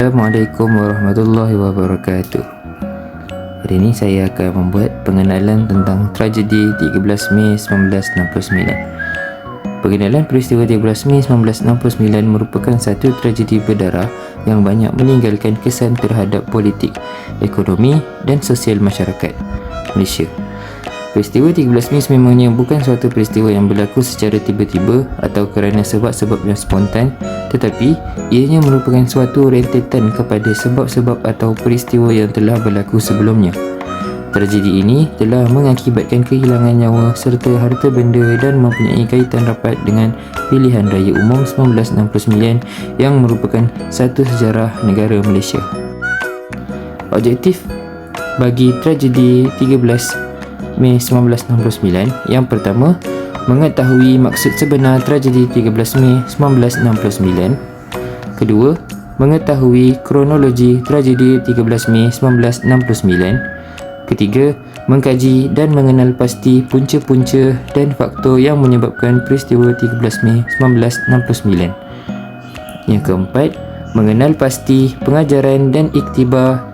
Assalamualaikum warahmatullahi wabarakatuh. Hari ini saya akan membuat pengenalan tentang tragedi 13 Mei 1969. Pengenalan peristiwa 13 Mei 1969 merupakan satu tragedi berdarah yang banyak meninggalkan kesan terhadap politik, ekonomi dan sosial masyarakat Malaysia. Peristiwa 13 Mei sememangnya bukan suatu peristiwa yang berlaku secara tiba-tiba atau kerana sebab-sebab yang spontan, tetapi ianya merupakan suatu rentetan kepada sebab-sebab atau peristiwa yang telah berlaku sebelumnya. Tragedi ini telah mengakibatkan kehilangan nyawa serta harta benda dan mempunyai kaitan rapat dengan pilihan raya umum 1969 yang merupakan satu sejarah negara Malaysia. Objektif bagi tragedi 13 Mei 1969. Yang pertama, mengetahui maksud sebenar tragedi 13 Mei 1969. Kedua, mengetahui kronologi tragedi 13 Mei 1969. Ketiga, mengkaji dan mengenal pasti punca-punca dan faktor yang menyebabkan peristiwa 13 Mei 1969. Yang keempat, mengenal pasti pengajaran dan iktibar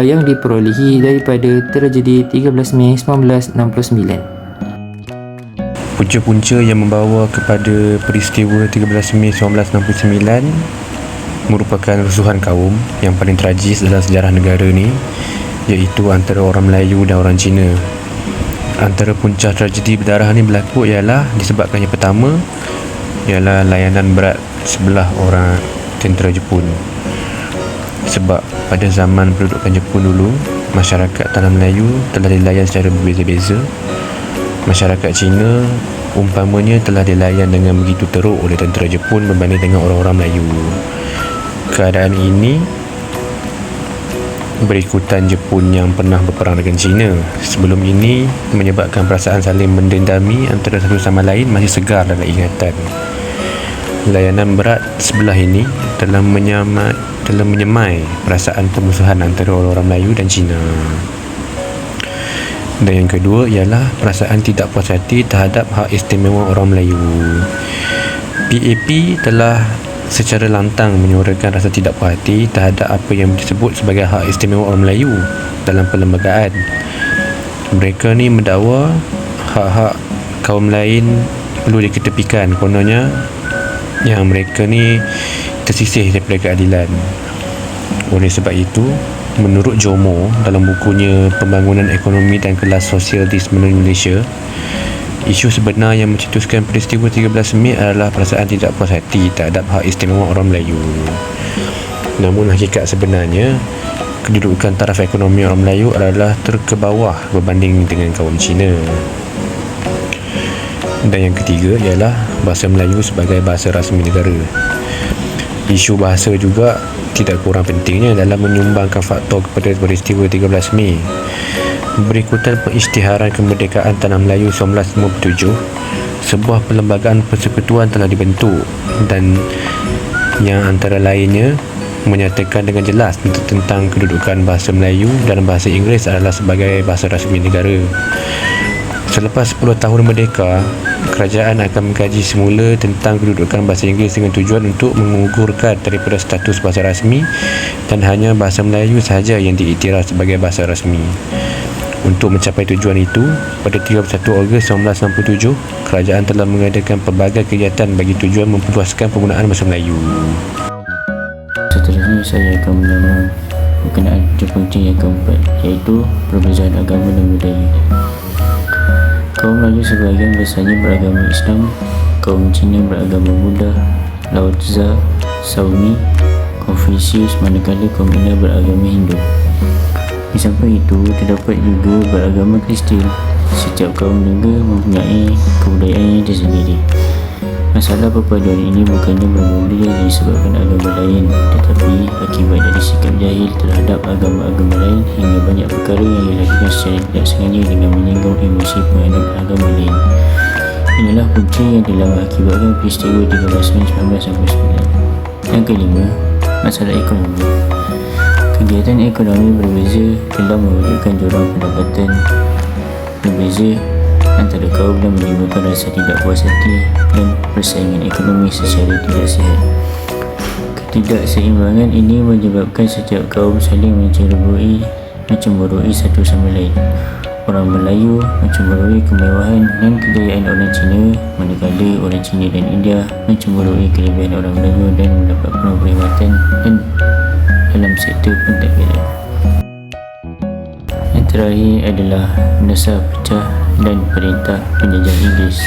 yang diperolehi daripada tragedi 13 Mei 1969. Punca-punca yang membawa kepada peristiwa 13 Mei 1969 merupakan rusuhan kaum yang paling tragis dalam sejarah negara ni, iaitu antara orang Melayu dan orang Cina. Antara punca tragedi berdarah ni berlaku ialah disebabkan yang pertama ialah layanan berat sebelah orang tentera Jepun. Sebab pada zaman pendudukan Jepun dulu, masyarakat tanah Melayu telah dilayan secara berbeza-beza. Masyarakat Cina umpamanya telah dilayan dengan begitu teruk oleh tentera Jepun berbanding dengan orang-orang Melayu. Keadaan ini berikutan Jepun yang pernah berperang dengan Cina sebelum ini menyebabkan perasaan saling mendendami antara satu sama lain masih segar dalam ingatan. Layanan berat sebelah ini telah menyemai perasaan permusuhan antara orang Melayu dan Cina. Dan yang kedua ialah perasaan tidak puas hati terhadap hak istimewa orang Melayu. PAP telah secara lantang menyuarakan rasa tidak puas hati terhadap apa yang disebut sebagai hak istimewa orang Melayu dalam perlembagaan. Mereka ni mendakwa hak-hak kaum lain perlu diketepikan, kononnya yang mereka ni tersisih daripada keadilan. Oleh sebab itu, menurut Jomo dalam bukunya Pembangunan Ekonomi dan Kelas Sosial di Malaysia, isu sebenar yang mencetuskan peristiwa 13 Mei adalah perasaan tidak puas hati terhadap hak istimewa orang Melayu. Namun hakikat sebenarnya, kedudukan taraf ekonomi orang Melayu adalah terkebawah berbanding dengan kaum Cina. Dan yang ketiga ialah bahasa Melayu sebagai bahasa rasmi negara. Isu bahasa juga tidak kurang pentingnya dalam menyumbangkan faktor kepada peristiwa 13 Mei. Berikutan pengisytiharan kemerdekaan Tanah Melayu 1957, sebuah perlembagaan persekutuan telah dibentuk dan yang antara lainnya menyatakan dengan jelas tentang kedudukan bahasa Melayu dan bahasa Inggeris adalah sebagai bahasa rasmi negara. Selepas 10 tahun merdeka, kerajaan akan mengkaji semula tentang kedudukan bahasa Inggeris dengan tujuan untuk mengugurkan daripada status bahasa rasmi dan hanya bahasa Melayu sahaja yang diiktiraf sebagai bahasa rasmi. Untuk mencapai tujuan itu, pada 31 Ogos 1967, kerajaan telah mengadakan pelbagai kegiatan bagi tujuan memperluaskan penggunaan bahasa Melayu. Seterusnya saya akan mengenal berkenaan punca yang keempat, iaitu perbezaan agama dan budaya. Kaum Melayu sebahagian besarnya beragama Islam, kaum Cina beragama Buddha, Lao Tzu, Sauni, Konfusius, manakala kaum India beragama Hindu. Di samping itu, terdapat juga beragama Kristian. Setiap kaum negara mempunyai kebudayaannya tersendiri. Masalah perpaduan ini bukannya bermula disebabkan agama lain, tetapi akibat dari sikap jahil terhadap agama-agama lain hingga banyak perkara yang dilakukan secara tidak sengaja dengan menyinggung emosi penghadap agama lain. Inilah punca yang telah mengakibatkan peristiwa 13 Mei 1969. Yang kelima, masalah ekonomi. Kegiatan ekonomi berbeza telah mewujudkan jurang pendapatan berbeza antara kaum dan menimbulkan rasa tidak puas hati dan persaingan ekonomi secara tidak sihat. Ketidakseimbangan ini menyebabkan setiap kaum saling mencemburui satu sama lain. Orang Melayu mencemburui kemewahan dan kejayaan orang Cina, manakala orang Cina dan India mencemburui kelebihan orang Melayu dan mendapat penuh perkhidmatan dan dalam sektor pentadbiran. Yang terakhir adalah mendasar pecah dan perintah penjajah Inggeris.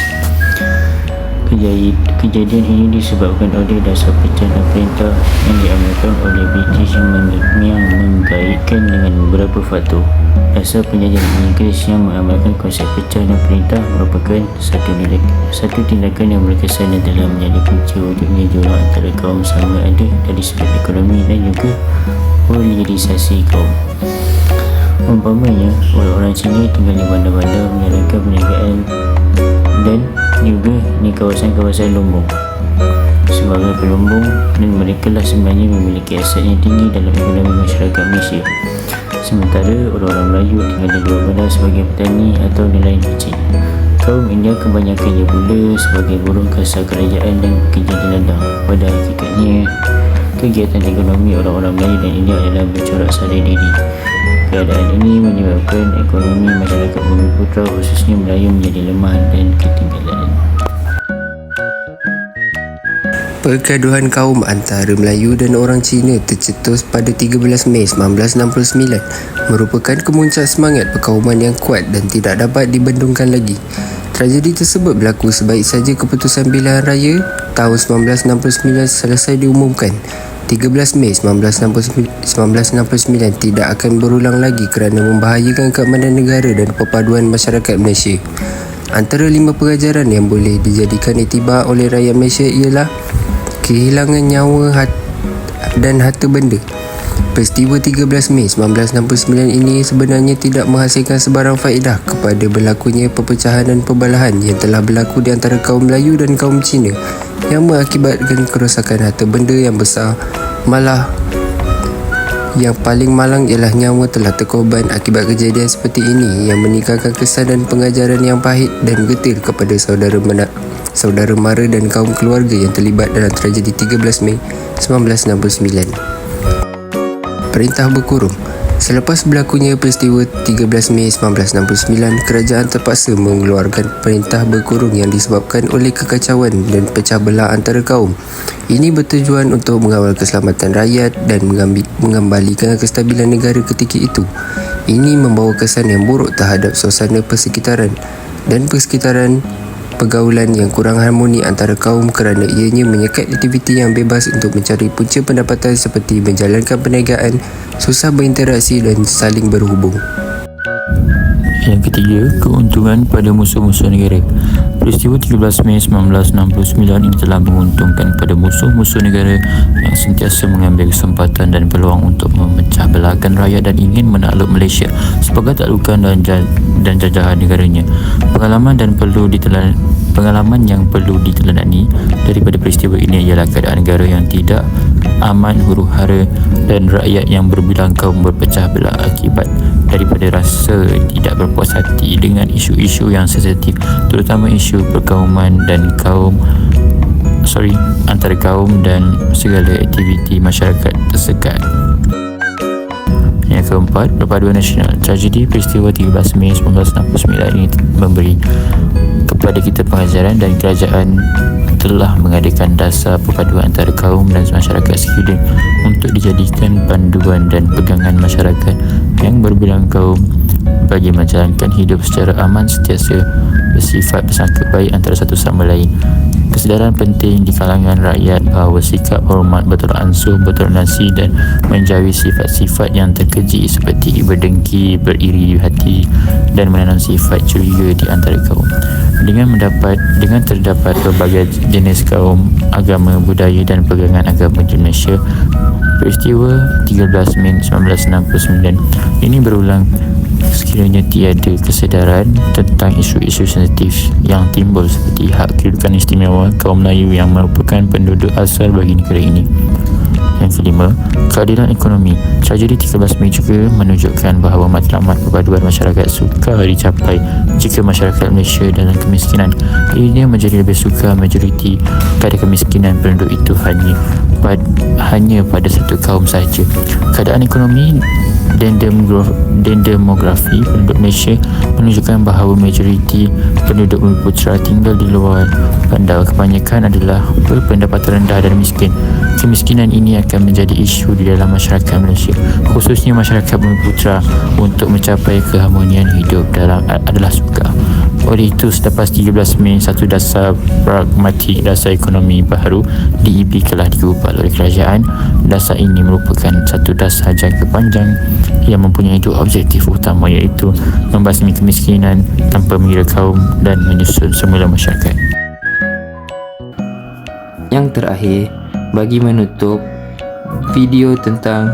Kejadian ini disebabkan oleh dasar pecah dan perintah yang diamalkan oleh British yang mengkaitkan dengan beberapa faktor. Dasar penjajah Inggeris yang mengamalkan konsep pecah dan perintah merupakan satu tindakan yang berkesan dan telah menjadi punca wujudnya jurang antara kaum sama ada dari sudut ekonomi dan juga politisasi kaum. Umpamanya, orang-orang Cina tinggal di bandar-bandar menjalankan perniagaan dan juga di kawasan-kawasan lumbung sebagai pelumbung, dan mereka lah sebenarnya memiliki aset yang tinggi dalam ekonomi masyarakat Malaysia. Sementara orang-orang Melayu tinggal di luar bandar sebagai petani atau nelayan kecil. Kaum India kebanyakannya pula sebagai buruh kasar kerajaan dan bekerja di ladang. Pada hakikatnya, kegiatan ekonomi orang-orang Melayu dan India adalah bercorak sara diri. Keadaan ini menyebabkan ekonomi masyarakat Bumiputera khususnya Melayu menjadi lemah dan ketinggalan. Pergaduhan kaum antara Melayu dan orang Cina tercetus pada 13 Mei 1969 merupakan kemuncak semangat perkauman yang kuat dan tidak dapat dibendungkan lagi. Tragedi tersebut berlaku sebaik saja keputusan pilihan raya tahun 1969 selesai diumumkan. 13 Mei 1969 tidak akan berulang lagi kerana membahayakan keamanan negara dan perpaduan masyarakat Malaysia. Antara 5 pengajaran yang boleh dijadikan iktibar oleh rakyat Malaysia ialah kehilangan nyawa dan harta benda. Peristiwa 13 Mei 1969 ini sebenarnya tidak menghasilkan sebarang faedah kepada berlakunya perpecahan dan perbalahan yang telah berlaku di antara kaum Melayu dan kaum Cina yang mengakibatkan kerosakan harta benda yang besar. Malah yang paling malang ialah nyawa telah terkorban akibat kejadian seperti ini yang meninggalkan kesan dan pengajaran yang pahit dan getir kepada saudara mara dan kaum keluarga yang terlibat dalam tragedi 13 Mei 1969. Perintah berkurung. Selepas berlakunya peristiwa 13 Mei 1969, kerajaan terpaksa mengeluarkan perintah berkurung yang disebabkan oleh kekacauan dan pecah belah antara kaum. Ini bertujuan untuk mengawal keselamatan rakyat dan mengembalikan kestabilan negara ketika itu. Ini membawa kesan yang buruk terhadap suasana persekitaran pergaulan yang kurang harmoni antara kaum kerana ianya menyekat aktiviti yang bebas untuk mencari punca pendapatan seperti menjalankan perniagaan, susah berinteraksi dan saling berhubung. Yang ketiga, keuntungan pada musuh-musuh negara. Peristiwa 13 Mei 1969 ini telah menguntungkan pada musuh-musuh negara yang sentiasa mengambil kesempatan dan peluang untuk memecah belahkan rakyat dan ingin menakluk Malaysia sebagai taklukan dan jajahan negaranya. Pengalaman yang perlu diteladani daripada peristiwa ini ialah keadaan negara yang tidak aman, huru-hara dan rakyat yang berbilang kaum berpecah belah akibat daripada rasa tidak berpuas hati dengan isu-isu yang sensitif, terutama isu perkauman dan antara kaum dan segala aktiviti masyarakat tersekat. Yang keempat, perpaduan nasional. Tragedi peristiwa 13 Mei 1969 ini memberi kepada kita pengajaran dan kerajaan telah mengadakan dasar perpaduan antara kaum dan masyarakat sekeliling untuk dijadikan panduan dan pegangan masyarakat yang berbilang kaum bagi menjalankan hidup secara aman sentiasa bersifat bersangka baik antara satu sama lain. Kesedaran penting di kalangan rakyat bahawa sikap hormat bertolak ansur, bertoleransi dan menjauhi sifat-sifat yang terkeji seperti berdengki, beriri hati dan menanam sifat curiga di antara kaum. Dengan terdapat berbagai jenis kaum, agama, budaya dan pegangan agama di Malaysia, peristiwa 13 Mei 1969 ini berulang sekiranya tiada kesedaran tentang isu-isu sensitif yang timbul seperti hak kedudukan istimewa kaum Melayu yang merupakan penduduk asal bagi negara ini. Yang yang kelima, keadilan ekonomi. Tragedi 13 Mei juga menunjukkan bahawa matlamat perpaduan masyarakat sukar dicapai jika masyarakat Malaysia dalam kemiskinan. Ia menjadi lebih sukar majoriti kadar kemiskinan penduduk itu hanya pada satu kaum sahaja. Keadaan ekonomi dan demografi penduduk Malaysia menunjukkan bahawa majoriti penduduk bumi putera tinggal di luar bandar. Kebanyakan adalah berpendapatan rendah dan miskin. Kemiskinan ini akan menjadi isu di dalam masyarakat Malaysia, khususnya masyarakat bumi putera. Untuk mencapai keharmonian hidup adalah sukar. Oleh itu, selepas 13 Mei, satu dasar pragmatik dasar ekonomi baharu DEP telah diubah oleh kerajaan. Dasar ini merupakan satu dasar jangka panjang yang mempunyai dua objektif utama, iaitu membasmi kemiskinan tanpa mengira kaum dan menyusun semula masyarakat. Yang terakhir, bagi menutup video tentang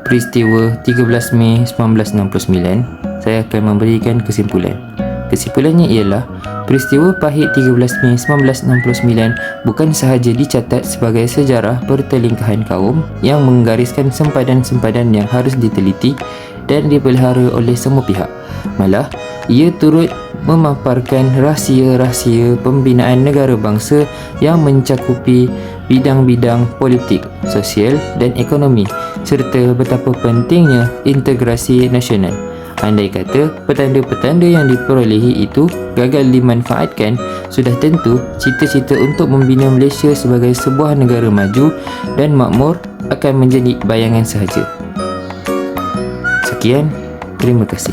peristiwa 13 Mei 1969, saya akan memberikan kesimpulan. Kesimpulannya ialah peristiwa pahit 13 Mei 1969 bukan sahaja dicatat sebagai sejarah pertelingkahan kaum yang menggariskan sempadan-sempadan yang harus diteliti dan dipelihara oleh semua pihak. Malah, ia turut memaparkan rahsia-rahsia pembinaan negara bangsa yang mencakupi bidang-bidang politik, sosial dan ekonomi, serta betapa pentingnya integrasi nasional. Andai kata petanda-petanda yang diperolehi itu gagal dimanfaatkan, sudah tentu cita-cita untuk membina Malaysia sebagai sebuah negara maju dan makmur akan menjadi bayangan sahaja. Sekian, terima kasih.